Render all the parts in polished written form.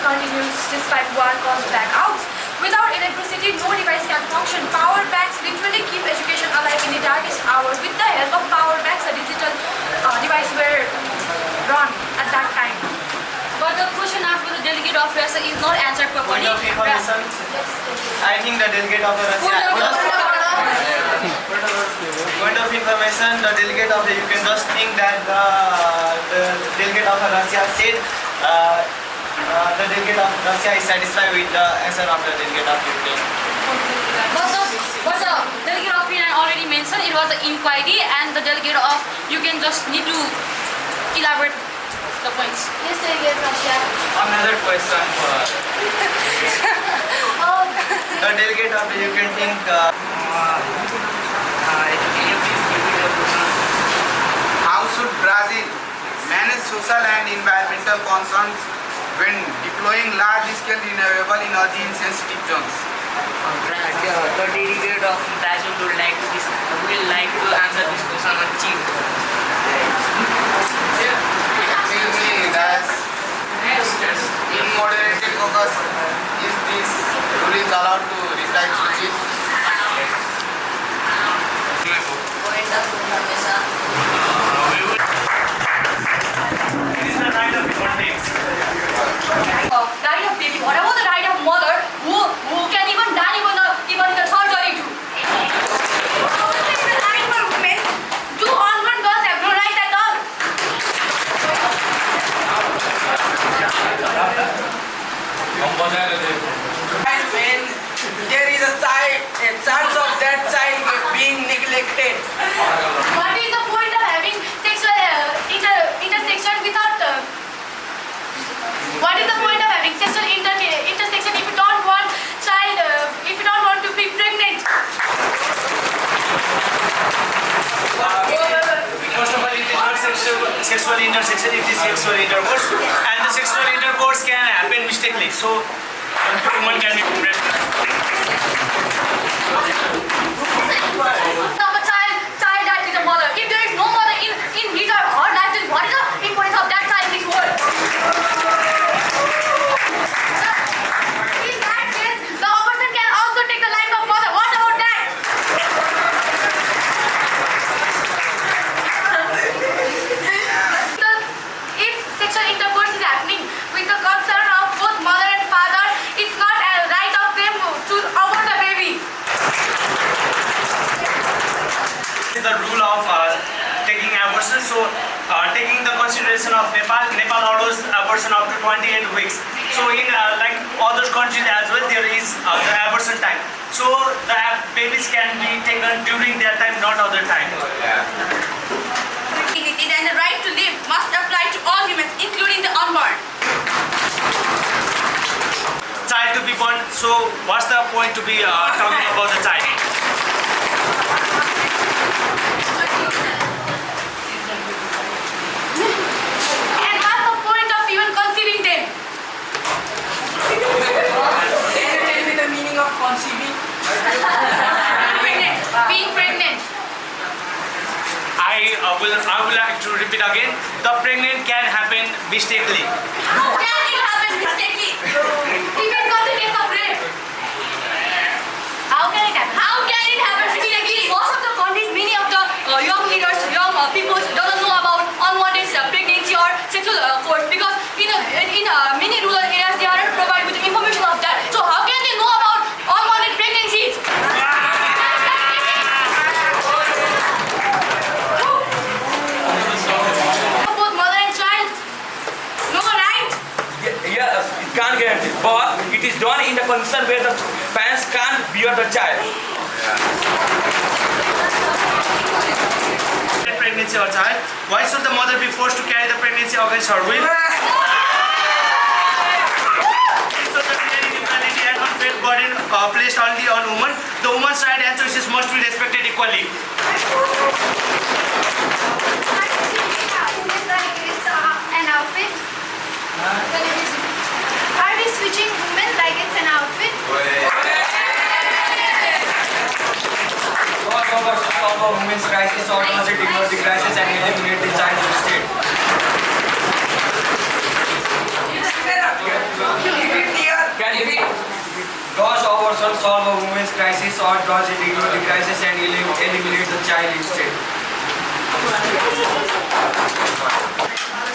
continues despite war caused blackouts. Without electricity, no device can function. Power banks literally keep education alive in the darkest hour. With the help of power banks, a digital device were run at that time. But the question asked by the delegate of Russia is not answered properly. Point of information. I think the delegate of Russia. Point of information. The delegate of you can just think that the delegate of Russia said the delegate of Russia is satisfied with the answer of the delegate of Ukraine. But the delegate of Ukraine already mentioned it was an inquiry, and the delegate of Ukraine just need to elaborate the points. Yes, delegate Russia. Another question for the delegate of the Ukraine think. How should Brazil manage social and environmental concerns when deploying large-scale renewable energy in sensitive zones? The delegate of Brazil would like to answer this question on chief. Excuse me, guys. In moderated focus, is this rule is allowed to reply to chief? Point of information. It is the right of human beings. Right of baby. What about the right of mother who can even die even in the surgery too? What is the right for women? Do unborn girls have no right at all? And when there is a chance of that child being neglected. What is the point of having sexual intersection without? What is the point of having sexual intersection if you don't want child? If you don't want to be pregnant? First of all, it is not sexual intersection, it is sexual intercourse, and the sexual intercourse can happen mistakenly. So, woman can be pregnant. Now a child dies with a mother. If there is no mother in his or her life, then what is the importance of that child in this world? In that case, the person can also take the life of mother. What about that? If sexual intercourse is happening with the concern of both mother and father, it's not a right of them to abort the baby. This is the rule of taking abortion. So, taking the consideration of Nepal allows abortion up to 28 weeks. So, in like other countries as well, there is the abortion time. So, the babies can be taken during their time, not other time. Dignity and the right to live must apply to all humans, including the unborn. Child to be born. So, what's the point to be talking about the child? And what's the point of even conceiving them? Can you tell me the meaning of conceiving? Being pregnant. I would like to repeat again. The pregnant can happen mistakenly. How can it happen mistakenly? If it's not the case of rape. How can it happen? How can it happen mistakenly? Most of the countries, many of the young leaders, young people doesn't know about unwanted pregnancy or sexual course, because in many rural areas they aren't provided with information of that. So how can they know about unwanted pregnancies? Both mother and child, no right? Yes, it can't guarantee, but it is done in the condition where the parents can't bear the child. Pregnancy or child. Why should the mother be forced to carry the pregnancy against her will? So the inequality and unfair burden placed only on women. The woman's right and choices must be respected equally. An outfit. Are we switching women like it's an outfit? Solve a women's crisis, organize the dignity crisis, and eliminate the child state.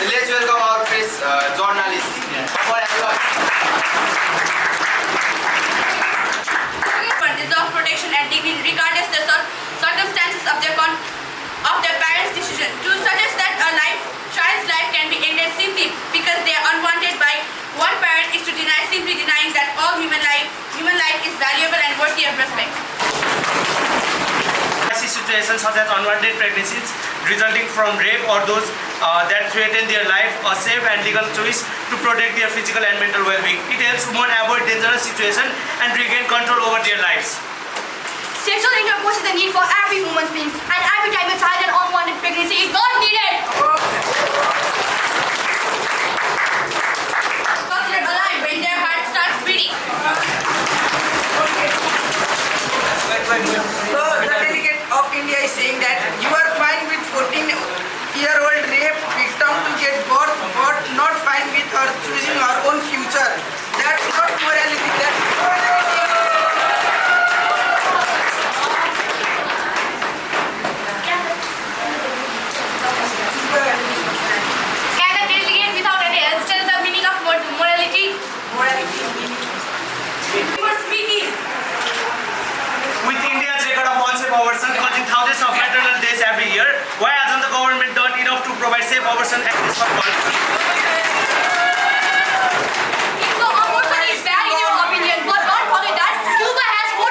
Let's welcome our press journalist. For everyone. Deserve protection and dignity regardless the circumstances of their parents' decision. To suggest that a child's life can be ended simply because they are unwanted by one parent is to simply denying that all human life is valuable and worthy of respect. Situations such as unwanted pregnancies resulting from rape or those that threaten their life, a safe and legal choice to protect their physical and mental well-being. It helps women avoid dangerous situations and regain control over their lives. Sexual intercourse is a need for every human being, and every time a child and unwanted pregnancy is not needed. Considered alive when their heart starts beating. So the delegate of India is saying that you are fine with 14-year-old rape victim to get birth, but not fine with her choosing her own future. That's not morality. That's morality. Can a delegate without any else tell the meaning of morality? For speaking. With India's record of unsafe abortion causing thousands of maternal deaths every year, why hasn't the government done enough to provide safe abortion access for all? If the abortion is bad in your opinion, but don't forget that Cuba has 49.1%.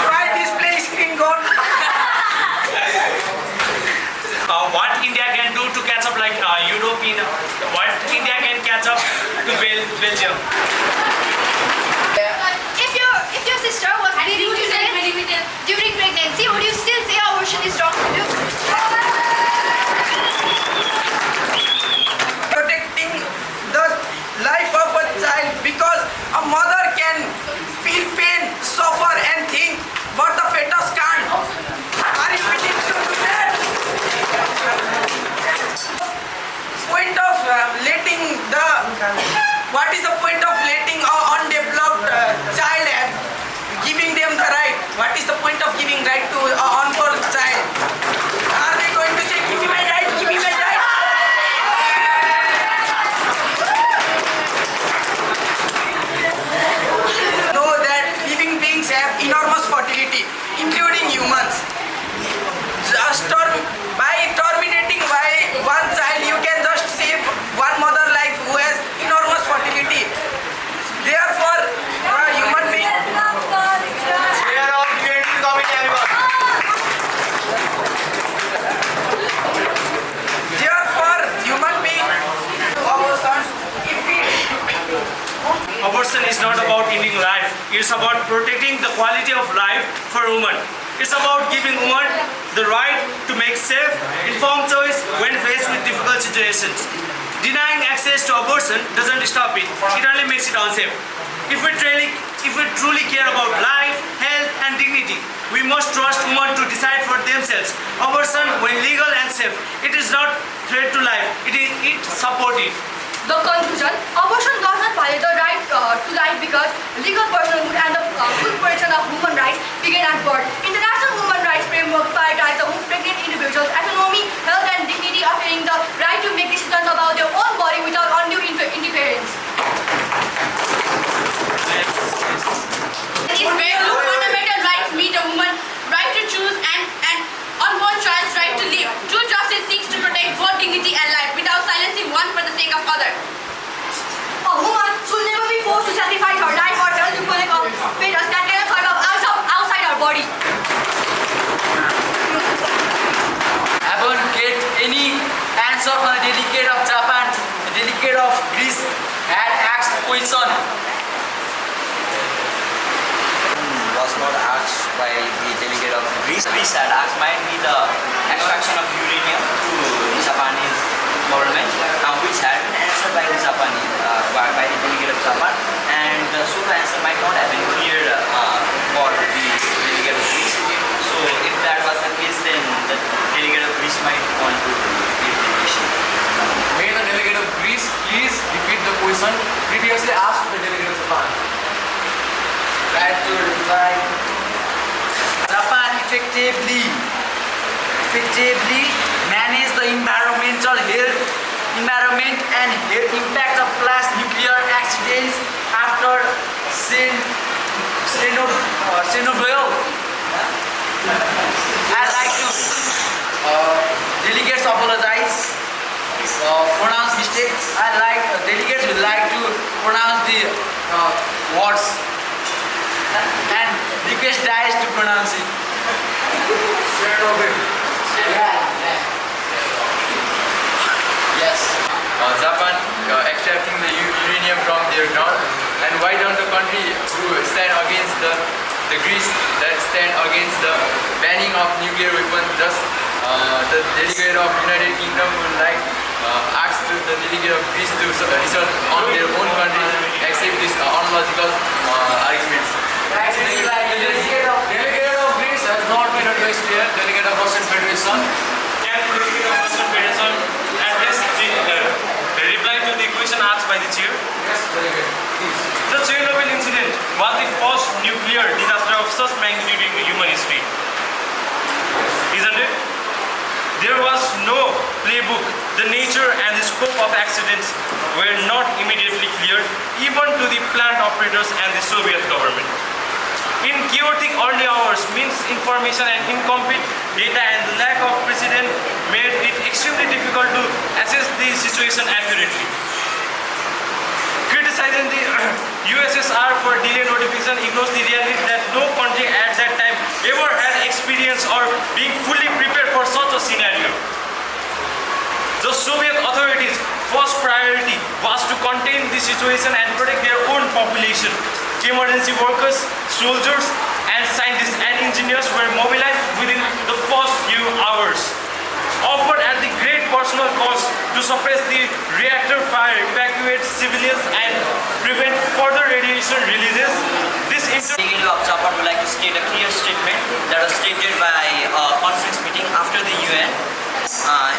Why this place being gone? What India can do to catch up like Europe in what India can catch up to Belgium. If your sister was bleeding during pregnancy, would you still say abortion is wrong to do? Protecting the life of a child, because a mother can feel pain, suffer and think, but the fetus can't. Are you willing to do that? Point of what is the point of letting an undeveloped child and giving them the right? What is the point of giving right to an unborn child? Are they going to say, give me my right, give me my right? Know that living beings have enormous fertility, including humans. By terminating one child, you can just save one mother life who has enormous fertility. Therefore, human being. Therefore, human being. Abortion is not about ending life. It's about protecting the quality of life for women. It's about giving women the right to make safe, informed choice when faced with difficult situations. Denying access to abortion doesn't stop it. It only makes it unsafe. If we truly care about life, health and dignity, we must trust women to decide for themselves. Abortion, when legal and safe, it is not threat to life. It supports it. The conclusion, abortion does not violate the right to life because legal personhood and the full protection of human rights begin at birth. International human rights framework prioritizes the pregnant individuals' autonomy, health and dignity, offering the right to make decisions about their own body without undue interference. It is where two fundamental rights meet: a woman's right to choose and unborn child's right to live. True justice seeks to protect both dignity and life without silencing one for the sake of other. A woman should never be forced to sacrifice her life or health to protect a fetus that cannot survive outside her body. Haven't get any answer from the delegate of Japan. The delegate of Greece had asked question. Was not asked by the delegate of Greece. Greece had asked might be the extraction of uranium to the Japanese government, which had been answered by the Japanese by the delegate of Japan, and so the answer might not have been clear for the delegate of Greece. So if that was the case, then the delegate of Greece might want to give the question. May the delegate of Greece please repeat the question previously asked to the delegate of Japan. Try to reply. Japan effectively manage the environment and health impact of past nuclear accidents after Chernobyl. I'd like to delegates apologize, pronounce mistakes. Delegates would like to pronounce the words and request guys to pronounce it. Chernobyl. Yes. Japan extracting the uranium from their ground, and why don't the country who stand against the Greece that stand against the banning of nuclear weapons? Just the delegate of United Kingdom would like ask to the delegate of Greece to research on their own country, accept these unlogical arguments. Delegate of Greece has not been addressed here. Delegate of Russian Federation. Can the delegate of Russian Federation address the reply to the question asked by the chair? Yes, delegate, please. The Chernobyl incident was the first nuclear disaster of such magnitude in human history, isn't it? There was no playbook. The nature and the scope of accidents were not immediately clear, even to the plant operators and the Soviet government. In chaotic early hours, misinformation and incomplete data and the lack of precedent made it extremely difficult to assess the situation accurately. Criticizing the USSR for delay notification ignores the reality that no country at that time ever had experience or being fully prepared for such a scenario. The Soviet authorities' first priority was to contain the situation and protect their own population. Emergency workers, soldiers, and scientists and engineers were mobilized within the first few hours, often at the great personal cost to suppress the reactor fire, evacuate civilians, and prevent further radiation releases. This Delegate of Japan would like to state a clear statement that was stated by a conference meeting after the UN.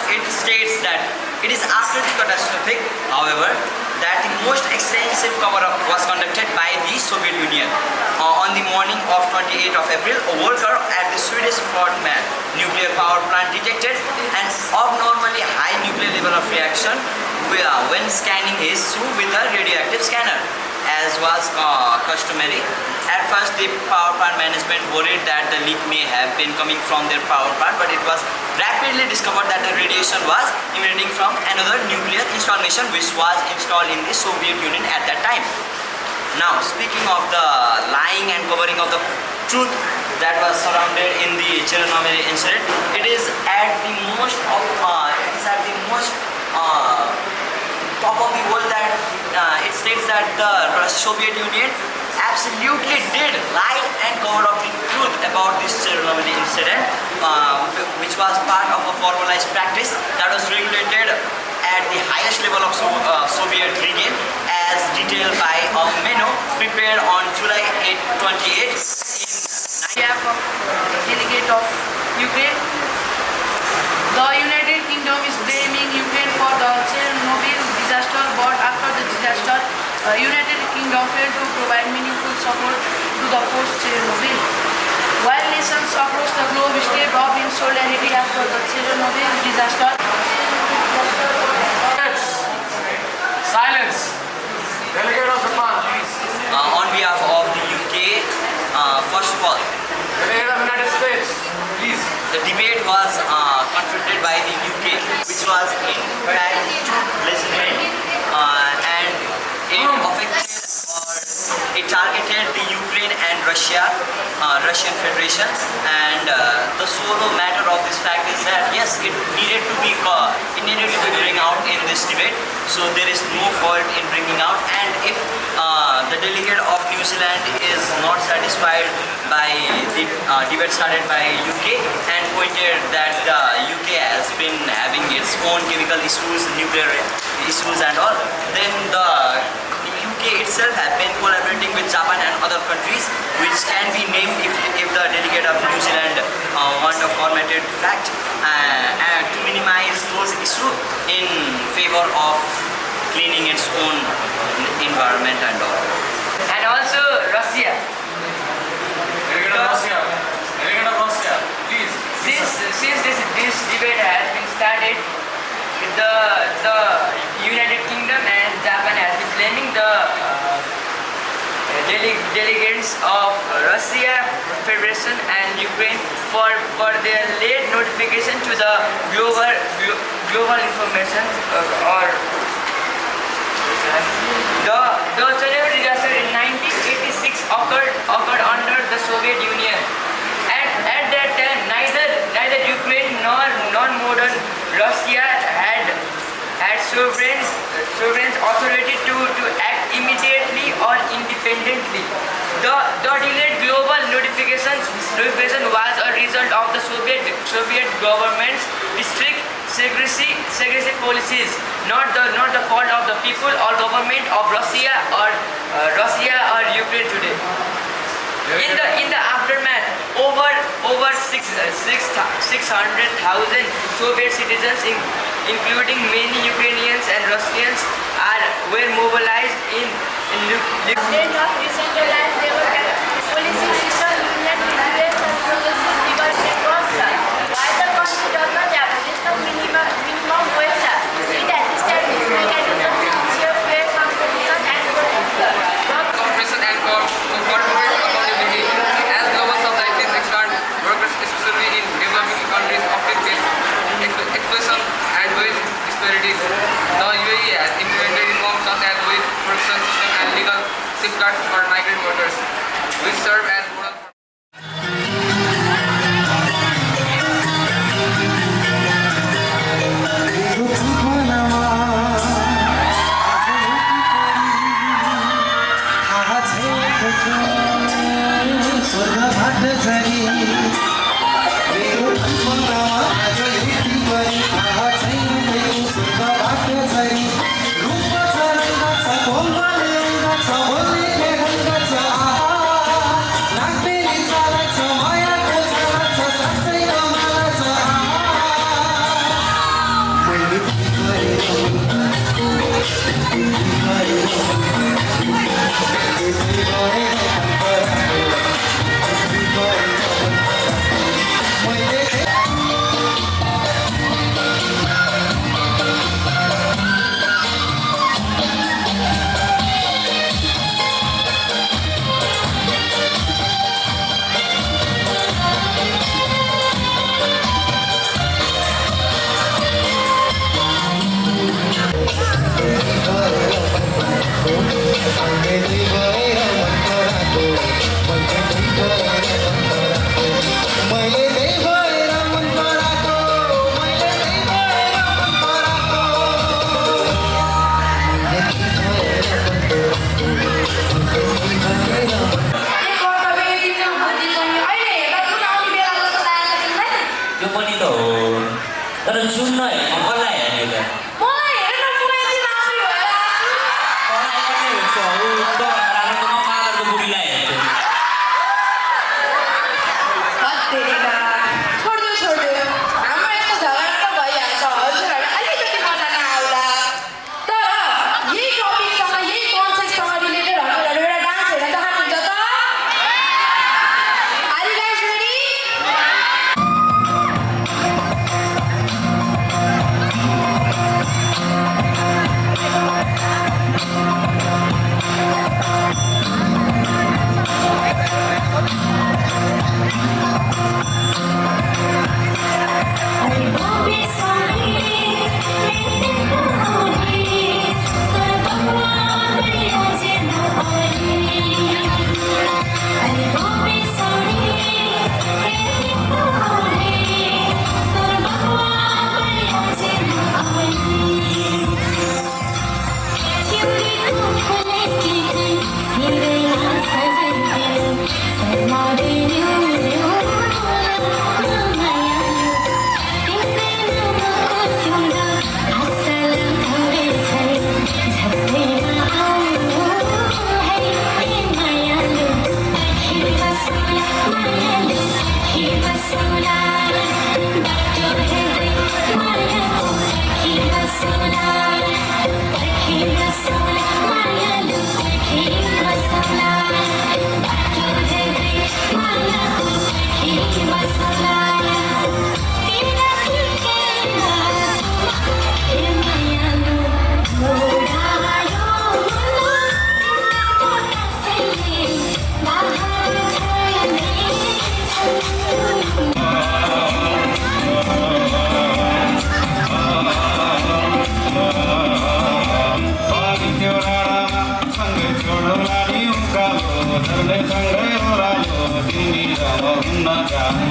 It states that it is after the catastrophic, however, that the most extensive cover-up was conducted by the Soviet Union. On the morning of 28th of April, a worker at the Swedish Fortman nuclear power plant detected an abnormally high nuclear level of reaction when scanning his shoe with a radioactive scanner, as was customary. At first, the power plant management worried that the leak may have been coming from their power plant, but it was rapidly discovered that the radiation was emanating from another nuclear installation which was installed in the Soviet Union at that time. Now, speaking of the lying and covering of the truth that was surrounded in the Chernobyl incident, it is at the most top of the world that it states that the Soviet Union absolutely did lie and cover up the truth about this Chernobyl incident, which was part of a formalized practice that was regulated at the highest level of Soviet regime, as detailed by a memo prepared on July 28 in behalf of delegate of Ukraine. The United Kingdom is blaming Ukraine for the Chernobyl disaster, but after the disaster, United Kingdom failed to provide meaningful support to the post-Chernobyl. While nations across the globe stepped up in solidarity after the Chernobyl disaster. Silence. Delegate of Japan, please. on behalf of the UK, first of all, Delegate of United States, please. the debate was confronted by the UK, which was in fact legitimate, and it affected or it targeted the Ukraine and Russian Federation, and the sole matter of this fact is that yes, it needed to be bring out in this debate, so there is no fault in bringing out. And if the delegate of New Zealand is not satisfied by the debate started by UK and pointed that the UK has been having its own chemical issues, nuclear issues and all, then the UK itself have been collaborating with Japan and other countries, which can be named if the delegate of New Zealand want a formatted fact, and to minimize those issues in favor of cleaning its own environment and all. And also Russia. Delegate of Russia. Delegate of Russia. delegates of Russia, Federation and Ukraine for their late notification to the global information the Chernobyl disaster in 1986 occurred under the Soviet Union. At that time, neither Ukraine nor non-modern Russia had sovereign authority to act immediately or independently. The delayed global notification was a result of the Soviet government's strict secrecy policies, not the fault of the people or government of Russia or Ukraine today. In the aftermath, over 600,000 Soviet citizens, including many Ukrainians and Russians, were mobilized in State of decentralized democratic policy system, union with and progressive development concept. While the country does not have a list of minimum wage, it has established mechanisms to ensure fair competition and Cooperation and corporate accountability. As global supply chains expand, workers, especially in developing countries, often face exploitation and wage disparities. The UAE has implemented reforms such as wage protection system and legal safeguards for migrant workers, which serve as model for यो पनि त हो तर सुन्न हेर्नु कसलाई हेर्ने त मलाई हेर्न पुरै यति राम्रो भएर पढाइ गर्ने हुन्छ हो त राम्रो मालको बुढीलाई हेर्छु छोड्यो हाम्रो यस्तो झगडा त भइहाल्छ हजुरहरूलाई अलिकति मजा नआउला तर यही टपिकसँग यही कन्सेप्टसँग रिलेटेड हजुरहरू एउटा डान्स हेर्न चाहनुहुन्छ त Are you guys ready? Sola, तिमी र म हुन्न जानु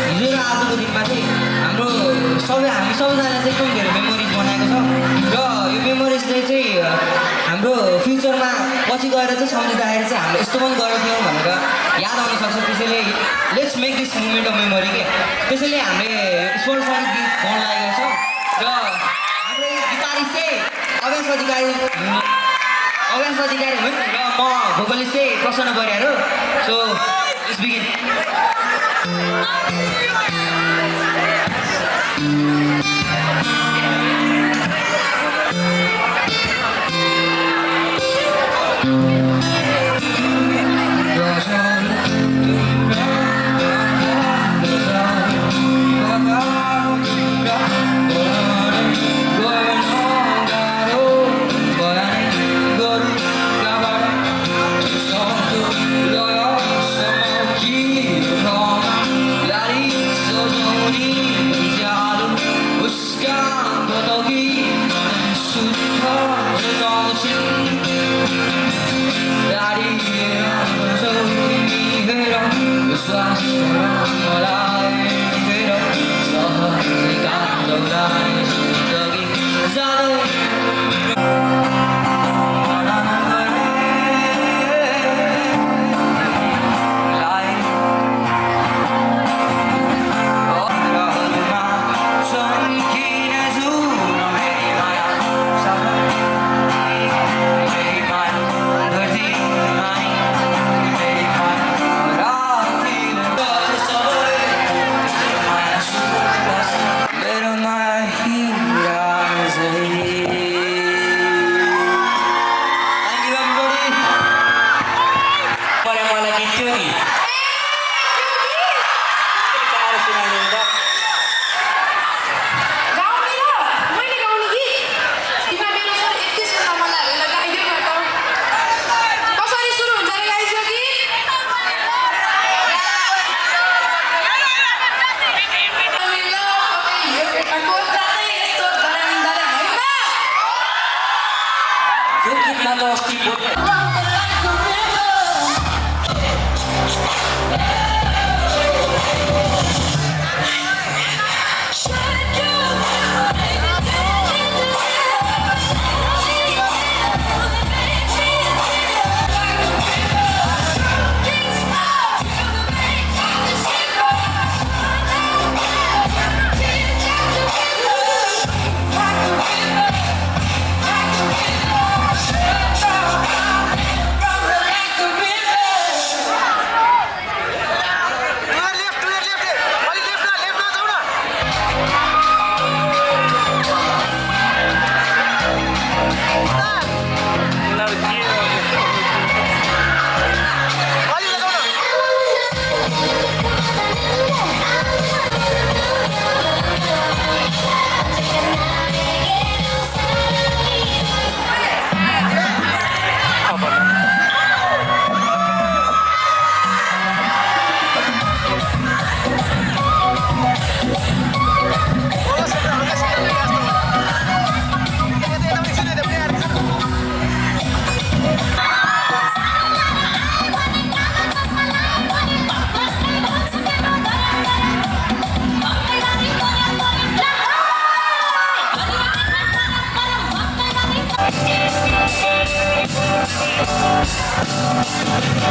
हिजो र आजको दिनमा चाहिँ हामी सबैजना चाहिँ एकदम धेरै मेमोरिज बनाएको छ र यो मेमोरिजले चाहिँ हाम्रो फ्युचरमा पछि गएर चाहिँ सम्झिँदाखेरि चाहिँ हामीले यस्तो पनि गरेको थियौँ भनेर याद आउन सक्छ। त्यसैले let's make this moment of memory के त्यसैले हामीले स्वर सङ्गीत गीत गाउन लागेको छ र हाम्रो गिटारिस्ट चाहिँ अभ्यास अधिकारी हुन् र म भोकलिस्ट चाहिँ प्रसन्न परियार हो। So let's begin. Sou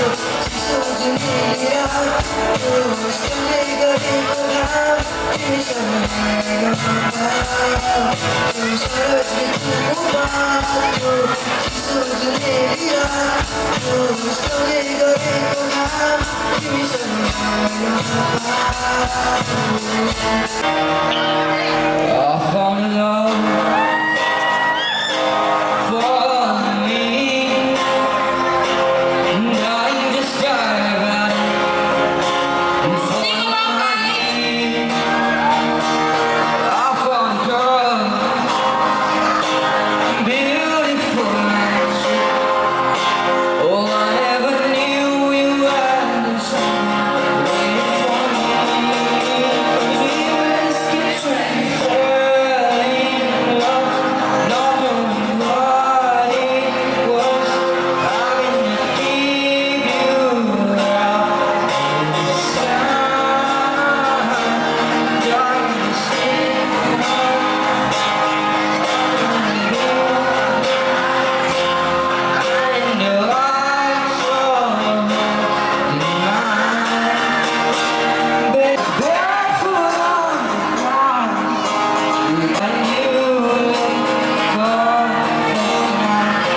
de I found love for me. Now you just drive out for me. I found a girl, beautiful and sweet. Oh, I never knew you had this waiting for me. We risk it, falling in love, not knowing what it was. I'm gonna keep you out this time. Darling, this I know I'm so mine. Barefoot on the ground, and you for tonight.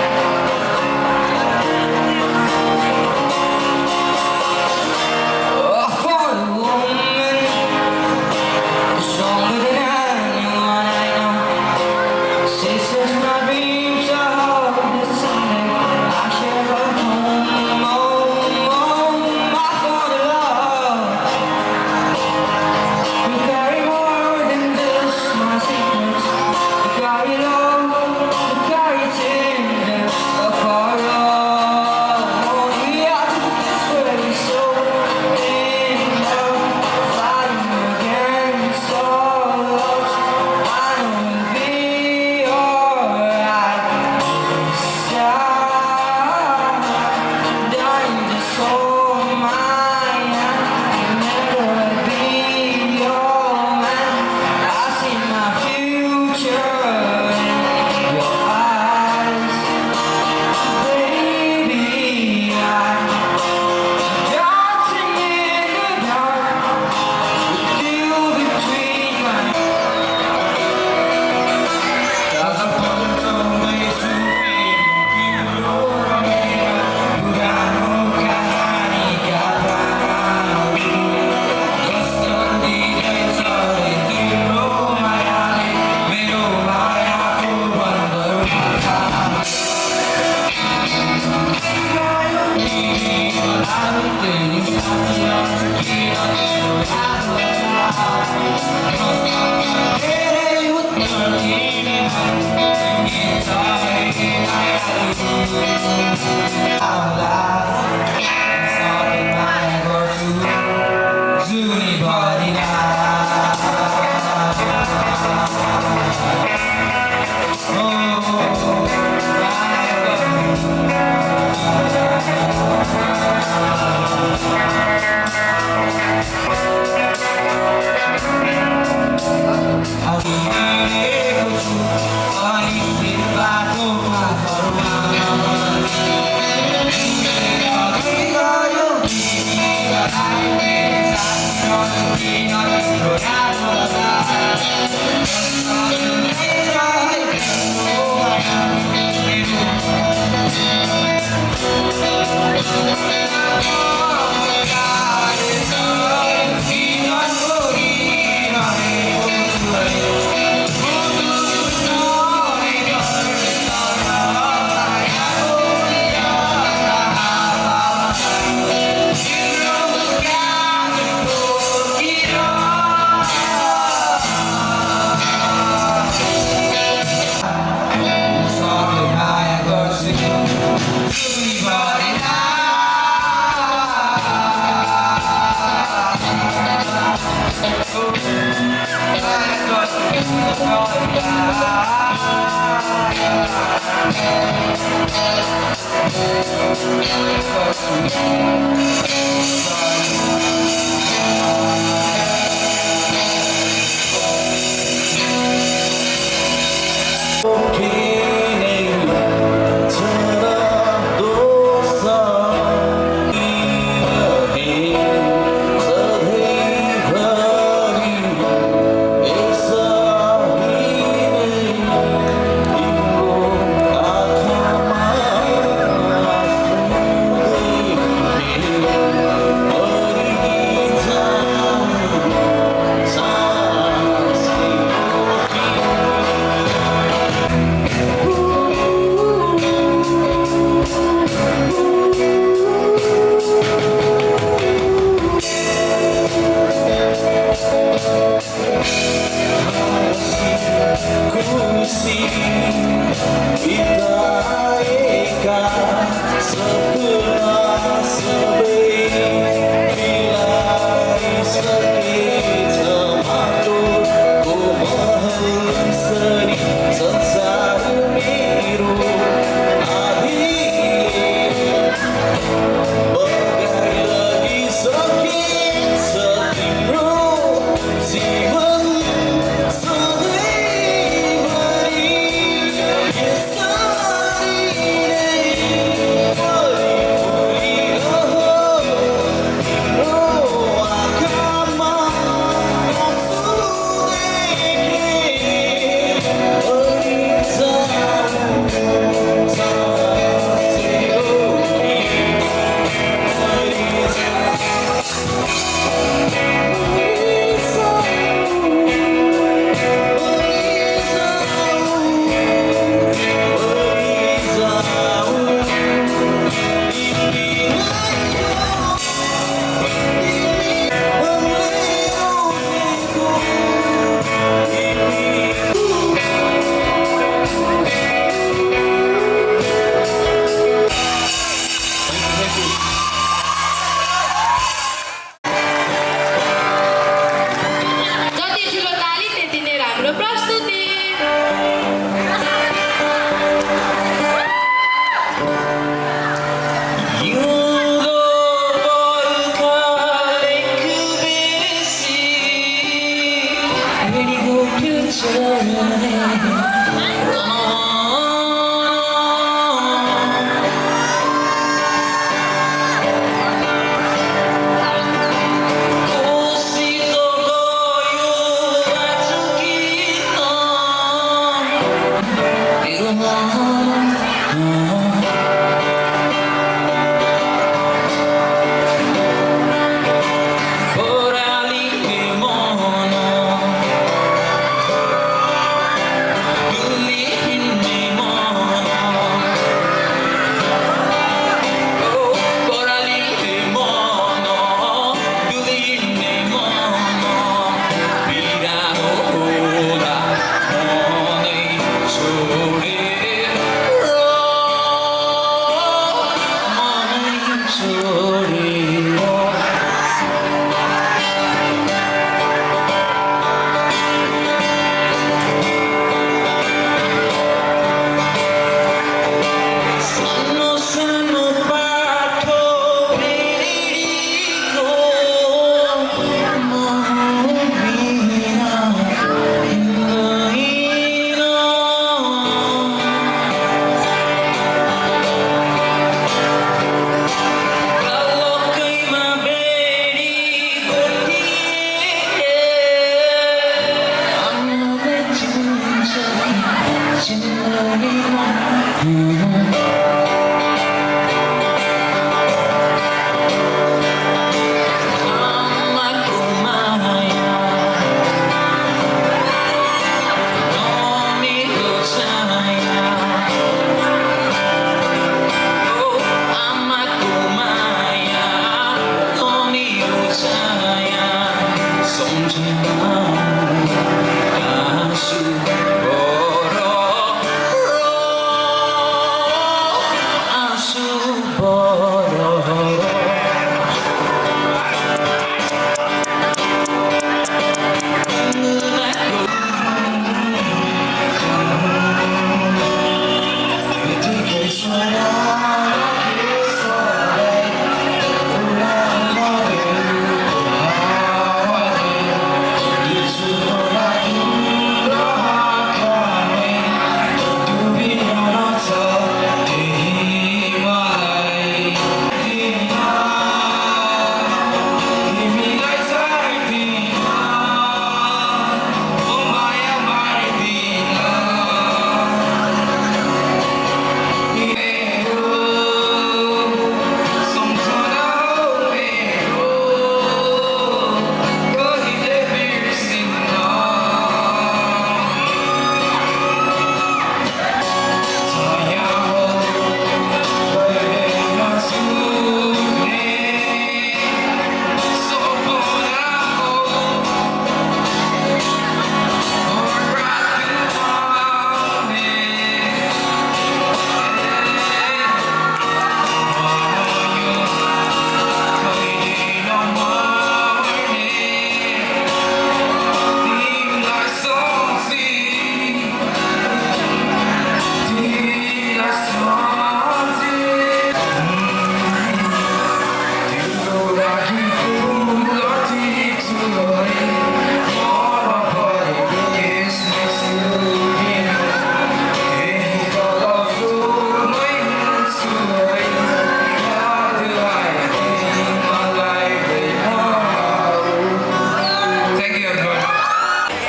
Oh, for a woman stronger than anyone I know. Sisters, my dreams are hopeless someday. I shall go home, home. I found a love. You carry more than just my secrets. You carry love, you carry tenderness of our love. We are just very so in love, fighting against all odds. I know it'll be alright this time. Darling, just hold my hand. Remember I'll be your man. I see my future in your eyes, baby. I'm dancing in the dark with you between my Casa pronto mai su Burano kanani kapana Custody dentale Tiro maiale Mero maya kubandar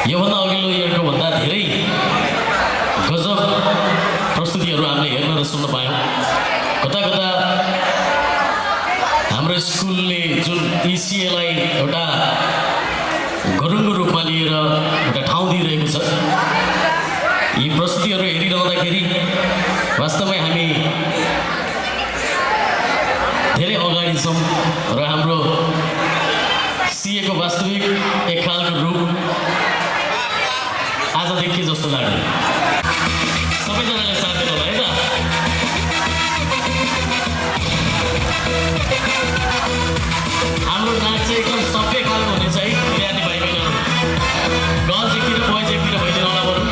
योभन्दा अघिल्लो इयरको भन्दा धेरै गजब प्रस्तुतिहरू हामीले हेर्न र सुन्न पायौँ। कता कता हाम्रो स्कुलले जुन इसिएलाई एउटा गरुङको रूपमा लिएर एउटा ठाउँ दिइरहेको छ, यी प्रस्तुतिहरू हेरिरहँदाखेरि वास्तवमै हामी धेरै अगाडि छौँ र हाम्रो सिएको वास्तविक एक खालको रूप आज देखिए जस्तो लाग्यो। सबैजनाले साथ दिनु भयो है त? हाम्रो नाच चाहिँ एकदम सबै खालको हुनेछ है बिहानी भाइ बहिनीहरू। गर्ल्स एकतिर बोइज एकतिर भइदिनु होला बरु।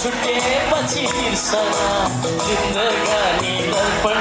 छुटेपछि बिर्सना जिन्दगानी दर्पण